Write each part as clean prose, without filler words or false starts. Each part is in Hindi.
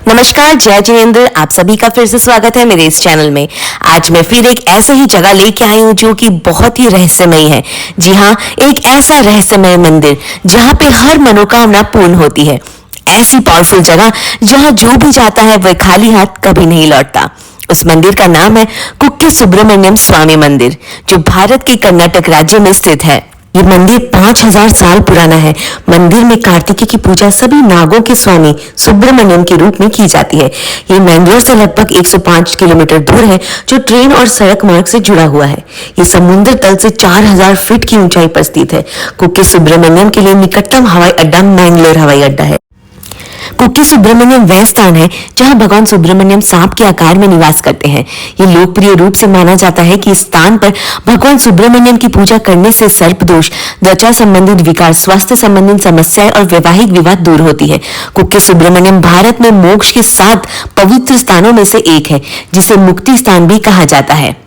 नमस्कार, जय जिनेंद्र। आप सभी का फिर से स्वागत है मेरे इस चैनल में। आज मैं फिर एक ऐसे ही जगह लेके आई हूँ जो कि बहुत ही रहस्यमयी है। जी हाँ, एक ऐसा रहस्यमय मंदिर जहाँ पे हर मनोकामना पूर्ण होती है। ऐसी पावरफुल जगह जहाँ जो भी जाता है वह खाली हाथ कभी नहीं लौटता। उस मंदिर का नाम है कुक्के सुब्रमण्यम स्वामी मंदिर, जो भारत के कर्नाटक राज्य में स्थित है। ये मंदिर 5000 साल पुराना है। मंदिर में कार्तिकेय की पूजा सभी नागों के स्वामी सुब्रमण्यम के रूप में की जाती है। ये मैंगलोर से लगभग 105 किलोमीटर दूर है, जो ट्रेन और सड़क मार्ग से जुड़ा हुआ है। ये समुद्र तल से 4000 फीट की ऊंचाई पर स्थित है। कुक्के सुब्रमण्यम के लिए निकटतम हवाई अड्डा मैंगलोर हवाई अड्डा है। कुक्के सुब्रमण्यम वह स्थान है जहां भगवान सुब्रमण्यम सांप के आकार में निवास करते हैं। ये लोकप्रिय रूप से माना जाता है कि इस स्थान पर भगवान सुब्रमण्यम की पूजा करने से सर्प दोष, त्वचा संबंधित विकार, स्वास्थ्य संबंधित समस्याएं और वैवाहिक विवाद दूर होती है। कुक्के सुब्रमण्यम भारत में मोक्ष के 7 पवित्र स्थानों में से एक है, जिसे मुक्ति स्थान भी कहा जाता है।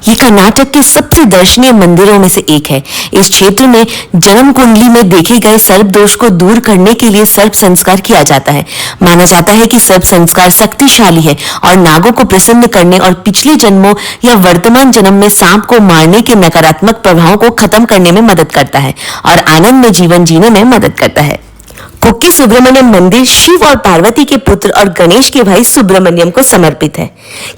ये कर्नाटक के सबसे दर्शनीय मंदिरों में से एक है। इस क्षेत्र में जन्म कुंडली में देखे गए सर्प दोष को दूर करने के लिए सर्प संस्कार किया जाता है। माना जाता है कि सर्प संस्कार शक्तिशाली है और नागों को प्रसन्न करने और पिछले जन्मों या वर्तमान जन्म में सांप को मारने के नकारात्मक प्रभावों को खत्म करने में मदद करता है और आनंद में जीवन जीने में मदद करता है। कुक्के सुब्रमण्यम मंदिर शिव और पार्वती के पुत्र और गणेश के भाई सुब्रमण्यम को समर्पित है।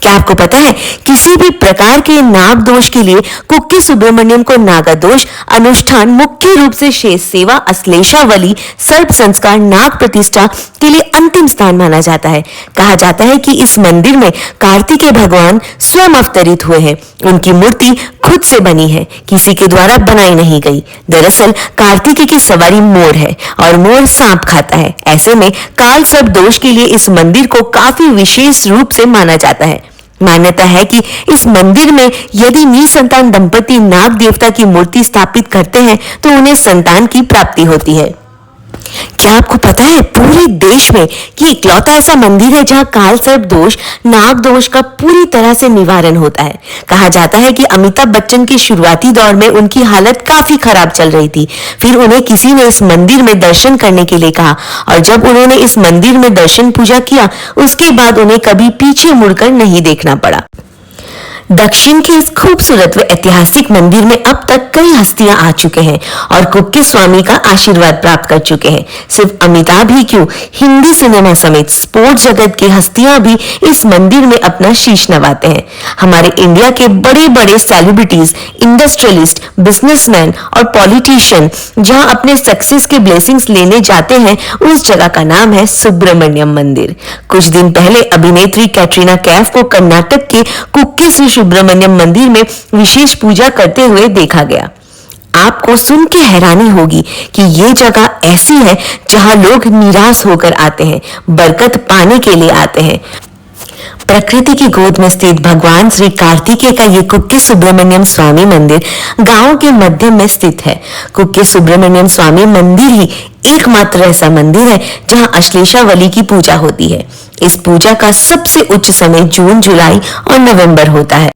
क्या आपको पता है, किसी भी प्रकार के नाग दोष के लिए कुक्के सुब्रमण्यम को नागा दोष अनुष्ठान, मुख्य रूप से शेष सेवा, अश्लेषावली, सर्प संस्कार, नाग प्रतिष्ठा के लिए अंतिम स्थान माना जाता है। कहा जाता है कि इस मंदिर में कार्तिकेय भगवान स्वयं अवतरित हुए हैं। उनकी मूर्ति खुद से बनी है, किसी के द्वारा बनाई नहीं गई। दरअसल कार्तिकेय की सवारी मोर है और मोर सांप खाता है। ऐसे में काल सर्प दोष के लिए इस मंदिर को काफी विशेष रूप से माना जाता है। मान्यता है कि इस मंदिर में यदि निसंतान दंपति नाग देवता की मूर्ति स्थापित करते हैं तो उन्हें संतान की प्राप्ति होती है। क्या आपको पता है, पूरे देश में ये इकलौता ऐसा मंदिर है जहां काल सर्प दोष, नाग दोष का पूरी तरह से निवारण होता है। कहा जाता है कि अमिताभ बच्चन के शुरुआती दौर में उनकी हालत काफी खराब चल रही थी। फिर उन्हें किसी ने इस मंदिर में दर्शन करने के लिए कहा और जब उन्होंने इस मंदिर में दर्शन पूजा किया, उसके बाद उन्हें कभी पीछे मुड़कर नहीं देखना पड़ा। दक्षिण के इस खूबसूरत व ऐतिहासिक मंदिर में अब तक कई हस्तियां आ चुके हैं और कुक्के स्वामी का आशीर्वाद प्राप्त कर चुके हैं। सिर्फ अमिताभ ही क्यों, हिंदी सिनेमा समेत स्पोर्ट्स जगत की हस्तियां भी इस मंदिर में अपना शीश नवाते हैं। हमारे इंडिया के बड़े बड़े सेलिब्रिटीज, इंडस्ट्रियलिस्ट, बिजनेसमैन और पॉलिटिशियन जहां अपने सक्सेस के ब्लेसिंग्स लेने जाते हैं, उस जगह का नाम है सुब्रमण्यम मंदिर। कुछ दिन पहले अभिनेत्री कैटरीना कैफ को कर्नाटक के कुक्के श्री सुब्रमण्यम मंदिर में विशेष पूजा करते हुए देखा गया। आपको सुन के हैरानी होगी कि ये जगह ऐसी है जहां लोग निराश होकर आते हैं, बरकत पाने के लिए आते हैं। प्रकृति की गोद में स्थित भगवान श्री कार्तिकेय का ये कुक्के सुब्रमण्यम स्वामी मंदिर गांव के मध्य में स्थित है। कुक्के सुब्रमण्यम स्वामी मंदिर ही एकमात्र ऐसा मंदिर है जहां अश्लेषावली की पूजा होती है। इस पूजा का सबसे उच्च समय जून, जुलाई और नवंबर होता है।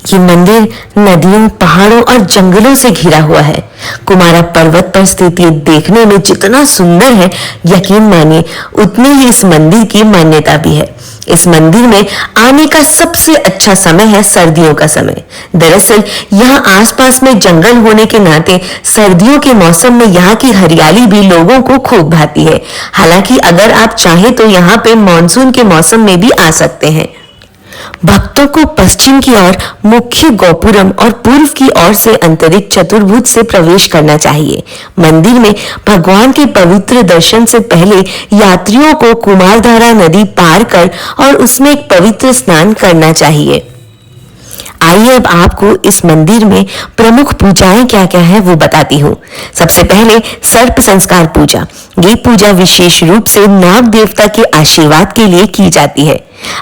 ये मंदिर नदियों, पहाड़ों और जंगलों से घिरा हुआ है। कुमारा पर्वत पर स्थित ये देखने में जितना सुंदर है, यकीन मानिए उतनी ही इस मंदिर की मान्यता भी है। इस मंदिर में आने का सबसे अच्छा समय है सर्दियों का समय। दरअसल यहाँ आसपास में जंगल होने के नाते सर्दियों के मौसम में यहाँ की हरियाली भी लोगों को खूब भाती है। हालांकि अगर आप चाहें तो यहाँ पे मानसून के मौसम में भी आ सकते हैं। भक्तों को पश्चिम की ओर मुख्य गोपुरम और पूर्व की ओर से आंतरिक चतुर्भुज से प्रवेश करना चाहिए। मंदिर में भगवान के पवित्र दर्शन से पहले यात्रियों को कुमारधारा नदी पार कर और उसमें एक पवित्र स्नान करना चाहिए। आइए अब आपको इस मंदिर में प्रमुख पूजाएं क्या क्या है वो बताती हूँ। सबसे पहले सर्प संस्कार पूजा। ये पूजा विशेष रूप से नाग देवता के आशीर्वाद के लिए की जाती है।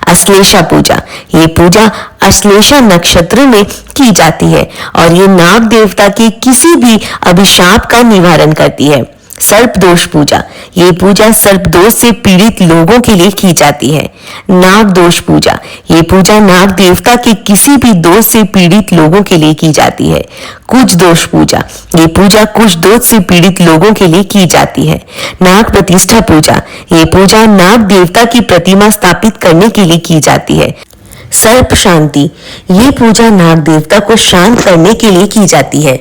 अश्लेषा पूजा, ये पूजा अश्लेषा नक्षत्र में की जाती है और ये नाग देवता के किसी भी अभिशाप का निवारण करती है। सर्पदोष पूजा, ये पूजा सर्पदोष से पीड़ित लोगों के लिए की जाती है। नाग दोष पूजा, ये पूजा नाग देवता के किसी भी दोष से पीड़ित लोगों के लिए की जाती है। कुछ दोष पूजा, ये पूजा कुछ दोष से पीड़ित लोगों के लिए की जाती है। नाग प्रतिष्ठा पूजा, ये पूजा नाग देवता की प्रतिमा स्थापित करने के लिए की जाती है। सर्प शांति, ये पूजा नाग देवता को शांत करने के लिए की जाती है।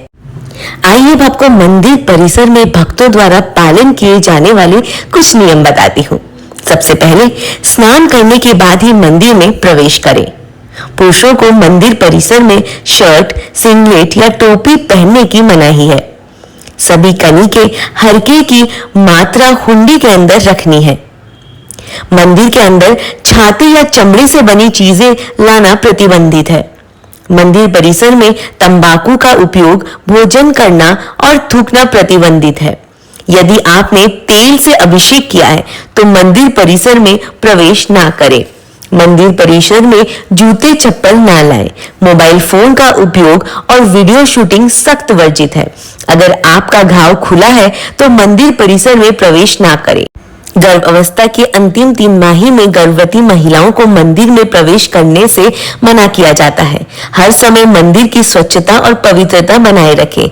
आइए अब आपको मंदिर परिसर में भक्तों द्वारा पालन किए जाने वाले कुछ नियम बताती हूँ। सबसे पहले स्नान करने के बाद ही मंदिर में प्रवेश करें। पुरुषों को मंदिर परिसर में शर्ट, सिंगलेट या टोपी पहनने की मनाही है। सभी कनी के हरके की मात्रा हुंडी के अंदर रखनी है। मंदिर के अंदर छाती या चमड़े से बनी चीजें लाना प्रतिबंधित है। मंदिर परिसर में तंबाकू का उपयोग, भोजन करना और थूकना प्रतिबंधित है। यदि आपने तेल से अभिषेक किया है तो मंदिर परिसर में प्रवेश ना करें। मंदिर परिसर में जूते चप्पल ना लाएं। मोबाइल फोन का उपयोग और वीडियो शूटिंग सख्त वर्जित है। अगर आपका घाव खुला है तो मंदिर परिसर में प्रवेश ना करें। गर्भावस्था के अंतिम 3 माही में गर्भवती महिलाओं को मंदिर में प्रवेश करने से मना किया जाता है। हर समय मंदिर की स्वच्छता और पवित्रता बनाए रखें।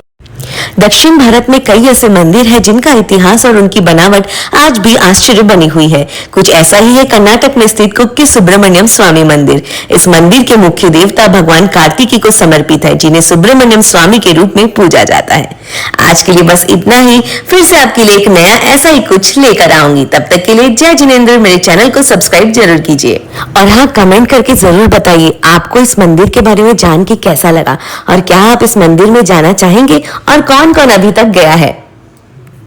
दक्षिण भारत में कई ऐसे मंदिर हैं जिनका इतिहास और उनकी बनावट आज भी आश्चर्य बनी हुई है। कुछ ऐसा ही है कर्नाटक में स्थित कुक्की सुब्रमण्यम स्वामी मंदिर। इस मंदिर के मुख्य देवता भगवान कार्तिकी को समर्पित है, जिन्हें सुब्रमण्यम स्वामी के रूप में पूजा जाता है। आज के लिए बस इतना ही। फिर से आपके लिए एक नया ऐसा ही कुछ लेकर आऊंगी। तब तक के लिए जय जिनेंद्र। मेरे चैनल को सब्सक्राइब जरूर कीजिए और हाँ, कमेंट करके जरूर बताइए आपको इस मंदिर के बारे में जान के कैसा लगा और क्या आप इस मंदिर में जाना चाहेंगे और कौन कौन अभी तक गया है।